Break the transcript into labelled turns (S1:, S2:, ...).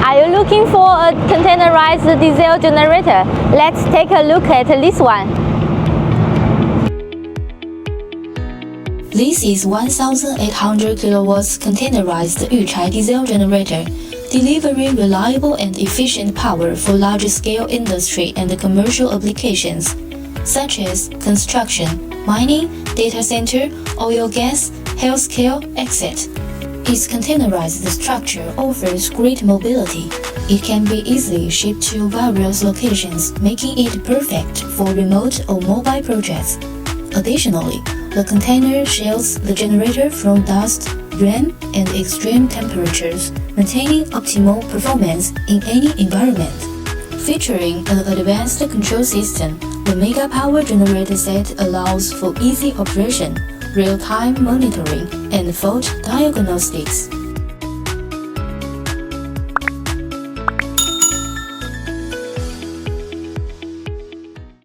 S1: Are you looking for a containerized diesel generator? Let's take a look at this one.
S2: This is 1,800 kilowatts containerized YUCHAI diesel generator, delivering reliable and efficient power for large-scale industry and commercial applications, such as construction, mining, data center, oil gas, healthcare, etc. Its containerized structure offers great mobility. It can be easily shipped to various locations, making it perfect for remote or mobile projects. Additionally, the container shields the generator from dust, rain, and extreme temperatures, maintaining optimal performance in any environment. Featuring an advanced control system, the Mega Power Generator set allows for easy operation, real-time monitoring, and fault diagnostics.